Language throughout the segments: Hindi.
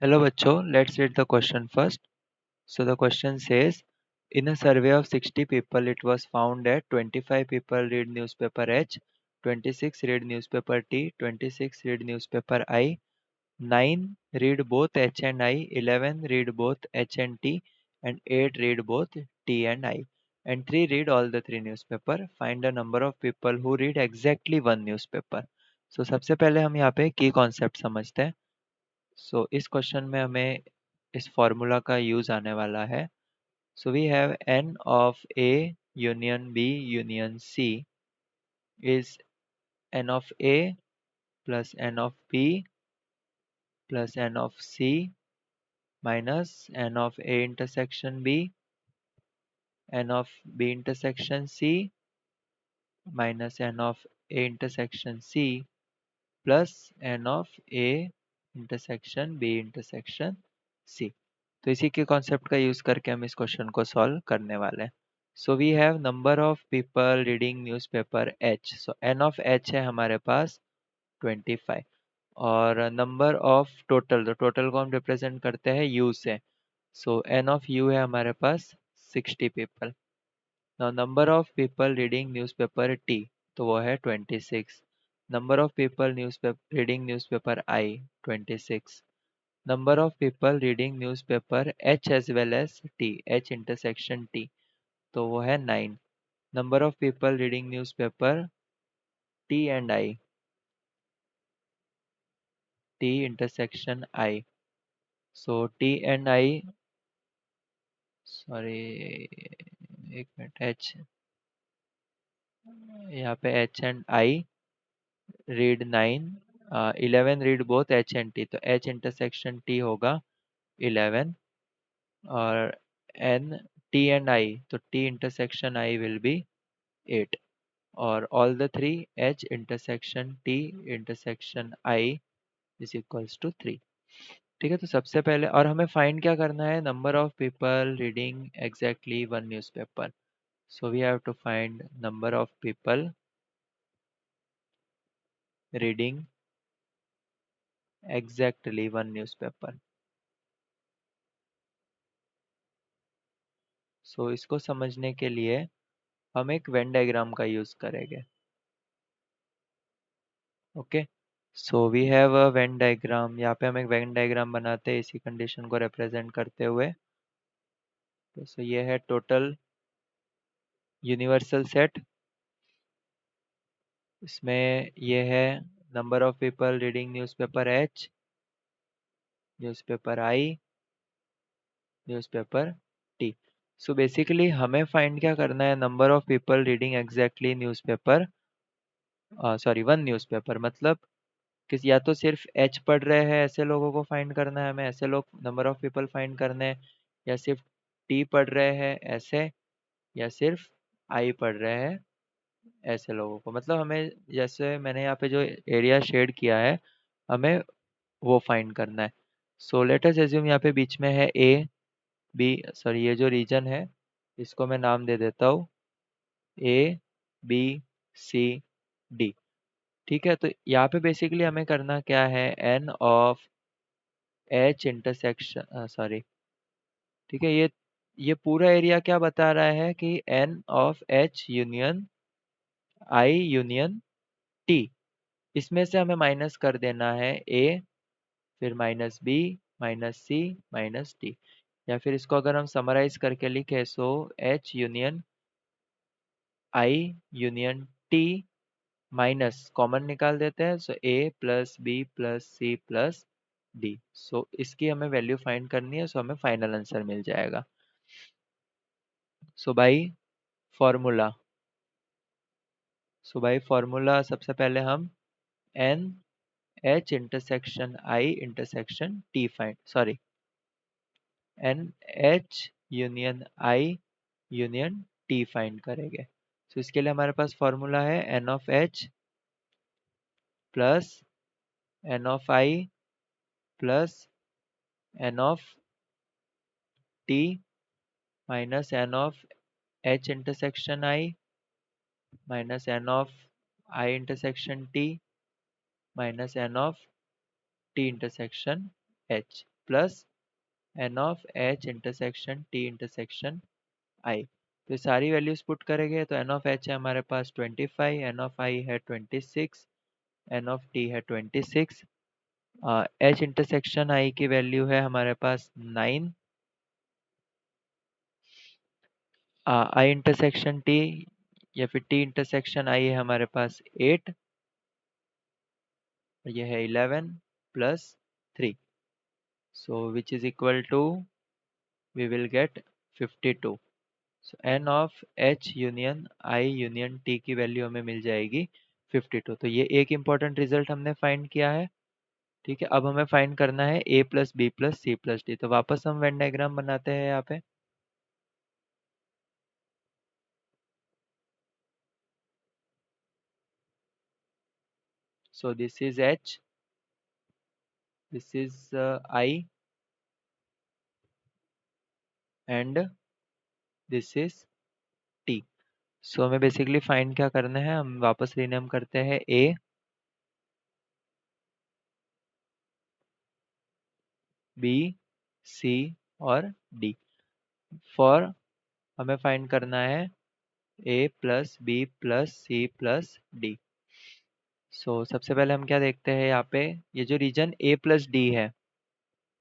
Hello bachcho, let's read the question first. So the question says, in a survey of 60 people, it was found that 25 people read newspaper H, 26 read newspaper T, 26 read newspaper I, 9 read both H and I, 11 read both H and T, and 8 read both T and I, and 3 read all the 3 newspaper. Find the number of people who read exactly one newspaper. So सबसे पहले हम यहाँ पे की कॉन्सेप्ट समझते हैं. सो इस क्वेश्चन में हमें इस फॉर्मूला का यूज आने वाला है. So we have n of a union b union c is n of a plus n of b plus n of c minus n of a intersection b n of b intersection c minus n of a intersection c plus n of a intersection b intersection c. तो इसी के कॉन्सेप्ट का यूज करके हम इस क्वेश्चन को सॉल्व करने वाले हैं. So we have number of people reading newspaper H. So N of H है हमारे पास 25 और नंबर ऑफ टोटल, तो टोटल को हम रिप्रेजेंट करते हैं यू से. सो एन ऑफ यू है हमारे पास 60 people. Now number of people reading newspaper T, तो वो है 26. Number of people newspaper reading newspaper I 26. Number of people reading newspaper H as well as T, H intersection T, तो वो है 9. Number of people reading newspaper T and I, T intersection I. So T and I, sorry एक मिनट, H यहाँ पे H and I read 9, 11 read both H and T, तो H intersection T होगा 11 और N T and I, तो T intersection I will be 8 और all the three H intersection T intersection I is equals to 3. ठीक है, तो सबसे पहले और हमें फाइंड क्या करना है, number of people reading exactly one newspaper. So we have to find number of people reading exactly one newspaper. So इसको समझने के लिए हम एक वेन डायग्राम का यूज करेंगे. Okay, so we have a Venn diagram. यहाँ पे हम एक वेन डायग्राम बनाते हैं इसी कंडीशन को रिप्रेजेंट करते हुए. तो सो ये है टोटल यूनिवर्सल सेट. इसमें ये है number of people reading newspaper H, newspaper I, newspaper T. So basically हमें फाइंड क्या करना है, number of people reading exactly newspaper, sorry one newspaper. मतलब कि या तो सिर्फ एच पढ़ रहे हैं ऐसे लोगों को फाइंड करना है हमें, ऐसे लोग नंबर ऑफ पीपल फाइंड करने हैं, या सिर्फ टी पढ़ रहे हैं ऐसे, या सिर्फ आई पढ़ रहे हैं ऐसे लोगों को. मतलब हमें जैसे मैंने यहाँ पे जो एरिया शेड किया है हमें वो फाइंड करना है. सो लेट अस एज्यूम यहाँ पे बीच में है ए बी, सॉरी ये जो रीजन है इसको मैं नाम दे देता हूँ ए बी सी डी. ठीक है, तो यहाँ पे बेसिकली हमें करना क्या है, N of H intersection, sorry ठीक है, ये पूरा एरिया क्या बता रहा है कि N of H union I union T. इसमें से हमें माइनस कर देना है ए, फिर minus B, minus C, minus D. या फिर इसको अगर हम समराइज करके लिखे so H union I union T minus common निकाल देते हैं, so A plus B plus C plus D. So इसकी हमें वैल्यू फाइंड करनी है, सो हमें फाइनल आंसर मिल जाएगा. सो फॉर्मूला बाई फॉर्मूला सबसे पहले हम N H intersection I intersection T find, sorry N H union I union T find करेंगे. तो इसके लिए हमारे पास फॉर्मूला है N of H plus N of I plus N of T minus N of H intersection I minus N of I intersection T minus N of T intersection H. Plus N of H intersection T intersection I. तो ये सारी वैल्यूज पुट करेंगे तो एन ऑफ एच है हमारे पास 25, एन ऑफ आई है 26, एन ऑफ टी है 26, एच इंटरसेक्शन आई की वैल्यू है हमारे पास 9, आई इंटरसेक्शन टी या फिर टी इंटरसेक्शन आई है हमारे पास 8, और ये है 11 plus 3, so which is equal to we will get 52। So N of H union I union T की वैल्यू हमें मिल जाएगी 52। तो ये एक इम्पॉर्टेंट रिजल्ट हमने फाइंड किया है। ठीक है, अब हमें फाइंड करना है A plus B plus C plus D. तो वापस हम वेन डायग्राम बनाते हैं यहाँ पे। So this is H, this is I and this is T. So हमें बेसिकली फाइंड क्या करना है, हम वापस रीनेम करते हैं ए, बी, सी और डी। फॉर हमें फाइंड करना है A plus B plus C plus D. So सबसे पहले हम क्या देखते हैं यहाँ पे, ये जो रीजन ए प्लस डी है,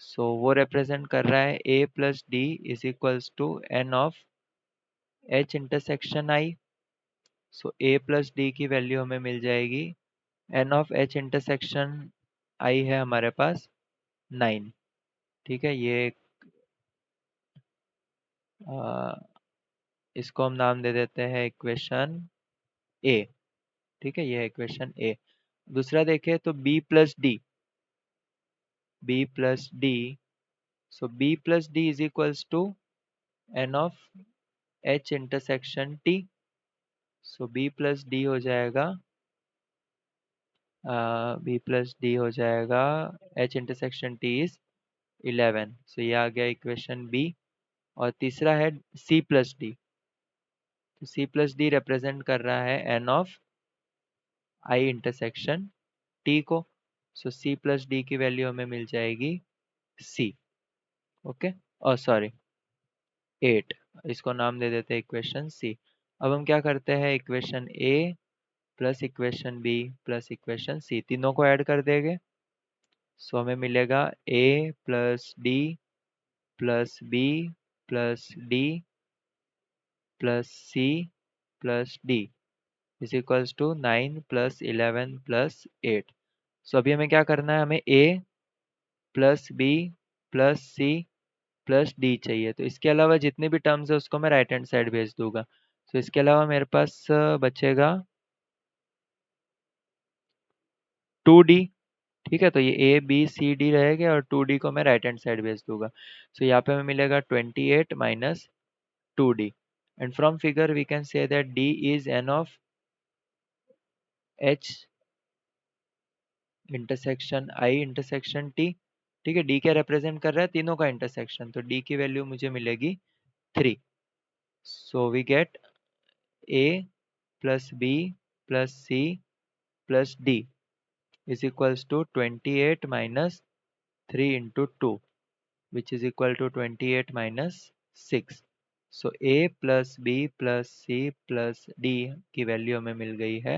सो वो रिप्रेजेंट कर रहा है A plus D is equals to N of H intersection I. So A plus D की वैल्यू हमें मिल जाएगी, N of H intersection I है हमारे पास 9। ठीक है, ये आ, इसको हम नाम दे देते हैं इक्वेशन ए। ठीक है, ये है इक्वेशन ए। दूसरा देखें तो B plus D, B plus D, so B plus D is equals to N of H intersection T. So B plus D हो जाएगा, बी प्लस डी हो जाएगा, H intersection T is 11। So ये आ गया इक्वेशन बी। और तीसरा है सी प्लस डी। तो सी प्लस डी रिप्रेजेंट कर रहा है N of I intersection T को। सो सी प्लस डी की वैल्यू हमें मिल जाएगी सी। ओके, और सॉरी 8, इसको नाम दे देते हैं इक्वेशन सी। अब हम क्या करते हैं, equation A plus equation B plus equation C तीनों को ऐड कर देंगे। सो हमें मिलेगा A plus D plus B plus D plus C plus D is equals to 9 plus 11 plus 8। So अभी हमें क्या करना है, हमें A plus B plus C plus D चाहिए। तो इसके अलावा जितने भी टर्म्स है उसको मैं राइट हैंड साइड भेज दूंगा। तो इसके अलावा मेरे पास बचेगा 2d। ठीक है, तो ये ए बी सी डी रहेगा और 2d को मैं राइट हैंड साइड भेज दूंगा। सो यहाँ पे हमें मिलेगा 28 minus 2d, and from figure we can say that d is n of h intersection I intersection t। ठीक है, d क्या रिप्रेजेंट कर रहा है, तीनों का इंटरसेक्शन, तो d की वैल्यू मुझे मिलेगी 3। So we get a plus b plus c plus d is equals to 28 minus 3 into 2, which is equal to 28 minus 6। So a plus b plus c plus d की वैल्यू हमें मिल गई है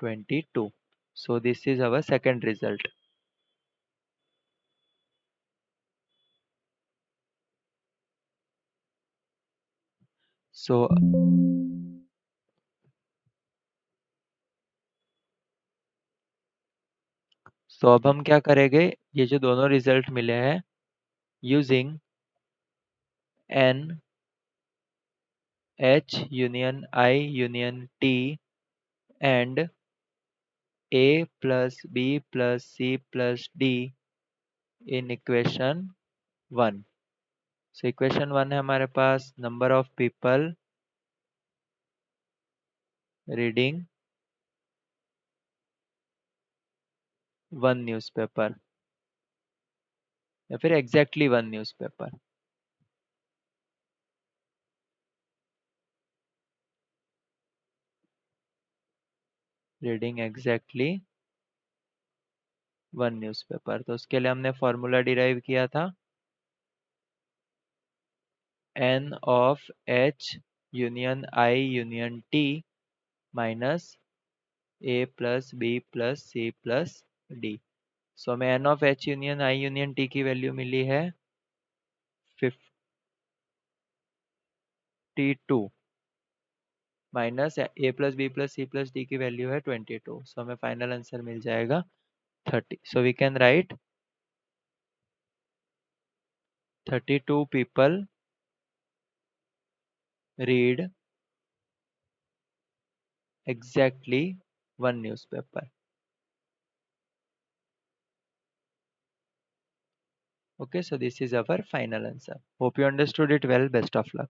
22। So this is our second result। So अब हम क्या करेंगे, ये जो दोनों रिजल्ट मिले हैं, using n h union I union t and a plus b plus c plus d in equation 1। So equation 1 है हमारे पास, number of people reading one newspaper, या फिर exactly one newspaper. Reading exactly one newspaper. तो उसके लिए हमने फॉर्मूला डिराइव किया था, n of h union i union t minus a plus b plus c plus d। So हमें n of h union i union t की वैल्यू मिली है 52 minus a plus b plus c plus d की वैल्यू है 22। सो हमें फाइनल आंसर मिल जाएगा 30। So we can write 32 people read exactly one newspaper. Okay, so this is our final answer. Hope you understood it well. Best of luck.